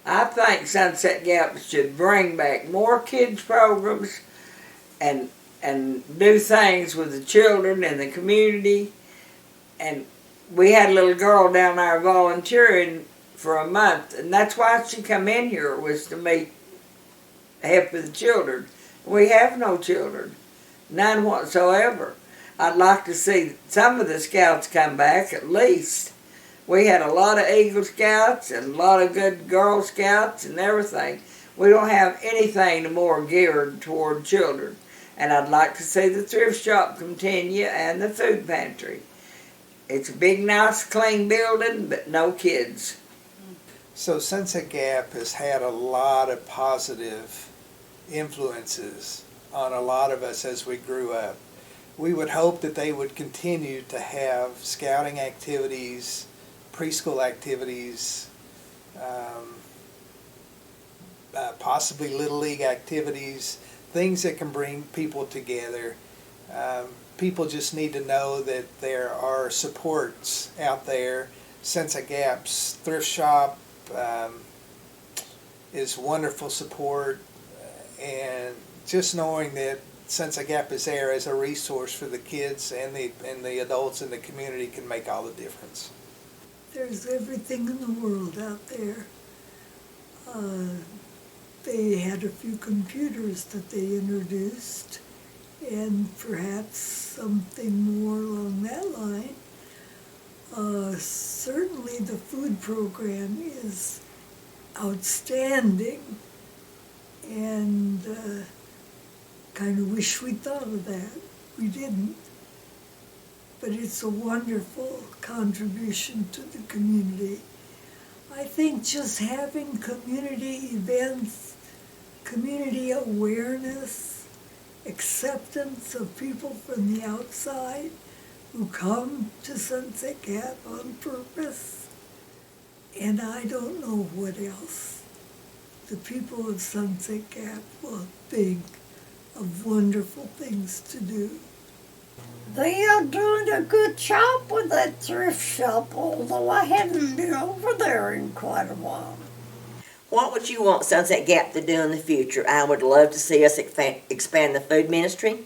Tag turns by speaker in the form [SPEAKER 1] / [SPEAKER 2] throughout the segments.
[SPEAKER 1] I think Sunset Gap should bring back more kids programs and do things with the children and the community. And we had a little girl down there volunteering for a month, and that's why she come in here, was to help with the children. We have no children, none whatsoever. I'd like to see some of the scouts come back at least. We had a lot of Eagle Scouts and a lot of good Girl Scouts and everything. We don't have anything more geared toward children. And I'd like to see the thrift shop continue and the food pantry. It's a big, nice, clean building, but no kids.
[SPEAKER 2] So Sunset Gap has had a lot of positive influences on a lot of us as we grew up. We would hope that they would continue to have scouting activities, preschool activities, possibly Little League activities, things that can bring people together. People just need to know that there are supports out there. Sunset Gap's thrift shop is wonderful support, and just knowing that Sunset Gap is there as a resource for the kids and the adults in the community can make all the difference.
[SPEAKER 3] There's everything in the world out there. They had a few computers that they introduced, and perhaps something more along that line. Certainly the food program is outstanding, and kind of wish we thought of that. We didn't. But it's a wonderful contribution to the community. I think just having community events, community awareness, acceptance of people from the outside who come to Sunset Gap on purpose, and I don't know what else. The people of Sunset Gap will think of wonderful things to do.
[SPEAKER 4] They are doing a good job with that thrift shop, although I haven't been over there in quite a while.
[SPEAKER 5] What would you want Sunset Gap to do in the future? I would love to see us expand the food ministry,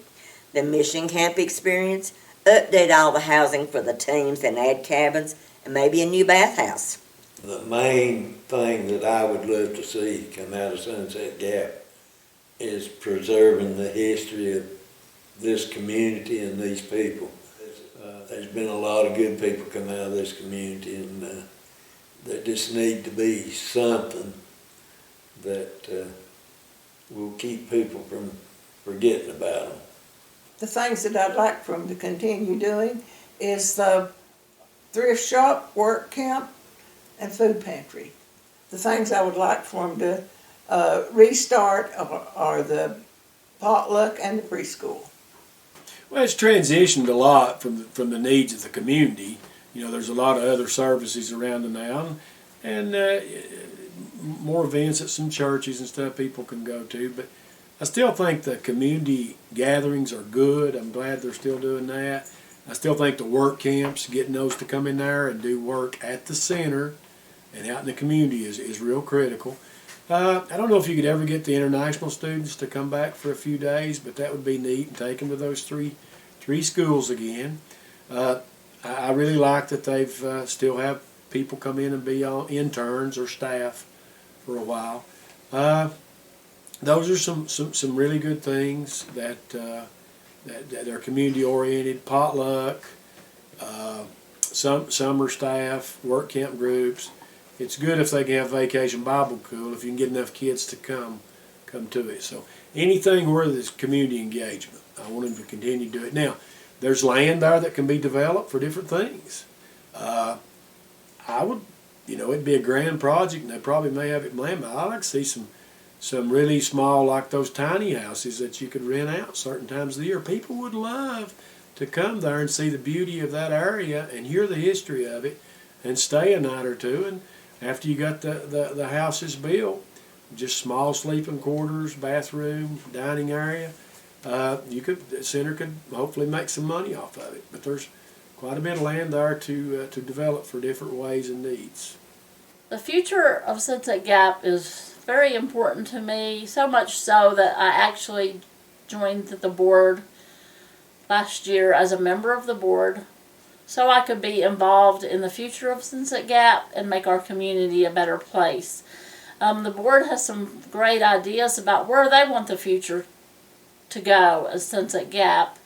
[SPEAKER 5] the mission camp experience, update all the housing for the teams and add cabins, and maybe a new bathhouse.
[SPEAKER 6] The main thing that I would love to see come out of Sunset Gap is preserving the history of this community and these people. There's been a lot of good people come out of this community, and there just need to be something that will keep people from forgetting about them.
[SPEAKER 1] The things that I'd like for them to continue doing is the thrift shop, work camp, and food pantry. The things I would like for them to restart are the potluck and the preschool.
[SPEAKER 7] Well, it's transitioned a lot from the needs of the community. You know, there's a lot of other services around the now, and more events at some churches and stuff people can go to. But I still think the community gatherings are good. I'm glad they're still doing that. I still think the work camps, getting those to come in there and do work at the center and out in the community is real critical. I don't know if you could ever get the international students to come back for a few days, but that would be neat, and take them to those three schools again. I really like that they've still have people come in and be interns or staff for a while. Those are some really good things that they're community oriented. Potluck, summer staff, work camp groups. It's good if they can have Vacation Bible School, if you can get enough kids to come to it. So anything where there's community engagement, I want them to continue to do it. Now, there's land there that can be developed for different things. I would, it'd be a grand project, and they probably may have it planned, but I'd like to see some really small, like those tiny houses that you could rent out certain times of the year. People would love to come there and see the beauty of that area and hear the history of it and stay a night or two. And after you got the houses built, just small sleeping quarters, bathroom, dining area, the center could hopefully make some money off of it. But there's quite a bit of land there to develop for different ways and needs.
[SPEAKER 8] The future of Sunset Gap is very important to me, so much so that I actually joined the board last year as a member of the board so I could be involved in the future of Sunset Gap and make our community a better place. The board has some great ideas about where they want the future to go as Sunset Gap,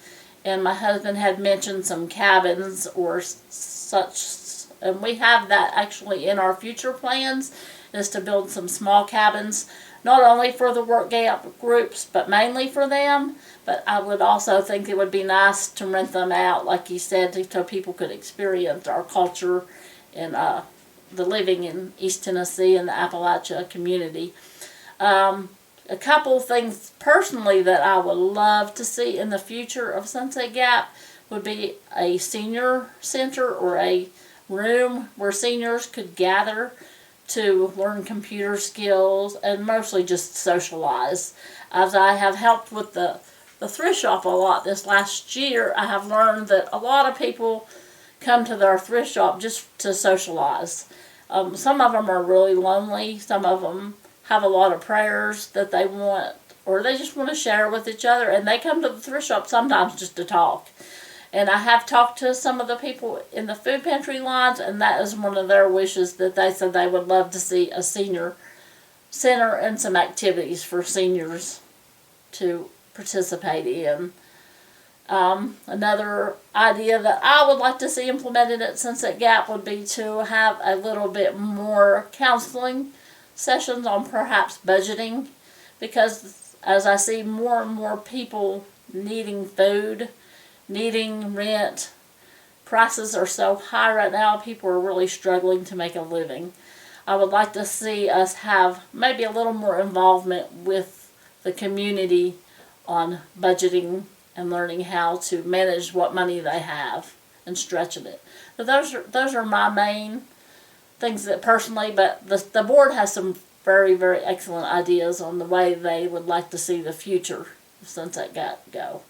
[SPEAKER 8] and my husband had mentioned some cabins or such, and we have that actually in our future plans, is to build some small cabins, not only for the work gap groups, but mainly for them. But I would also think it would be nice to rent them out, like you said, so people could experience our culture and the living in East Tennessee and the Appalachia community. A couple things personally that I would love to see in the future of Sunset Gap would be a senior center or a room where seniors could gather to learn computer skills and mostly just socialize. As I have helped with the thrift shop a lot this last year, I have learned that a lot of people come to their thrift shop just to socialize. Some of them are really lonely. Some of them have a lot of prayers that they want, or they just want to share with each other, and they come to the thrift shop sometimes just to talk. And I have talked to some of the people in the food pantry lines, and that is one of their wishes, that they said they would love to see a senior center and some activities for seniors to participate in. Another idea that I would like to see implemented at Sunset Gap would be to have a little bit more counseling sessions on perhaps budgeting, because as I see more and more people needing food, needing rent, prices are so high right now, people are really struggling to make a living. I would like to see us have maybe a little more involvement with the community on budgeting and learning how to manage what money they have and stretching it. So those are my main things that personally, but the board has some very, very excellent ideas on the way they would like to see the future of Sunset Gap go.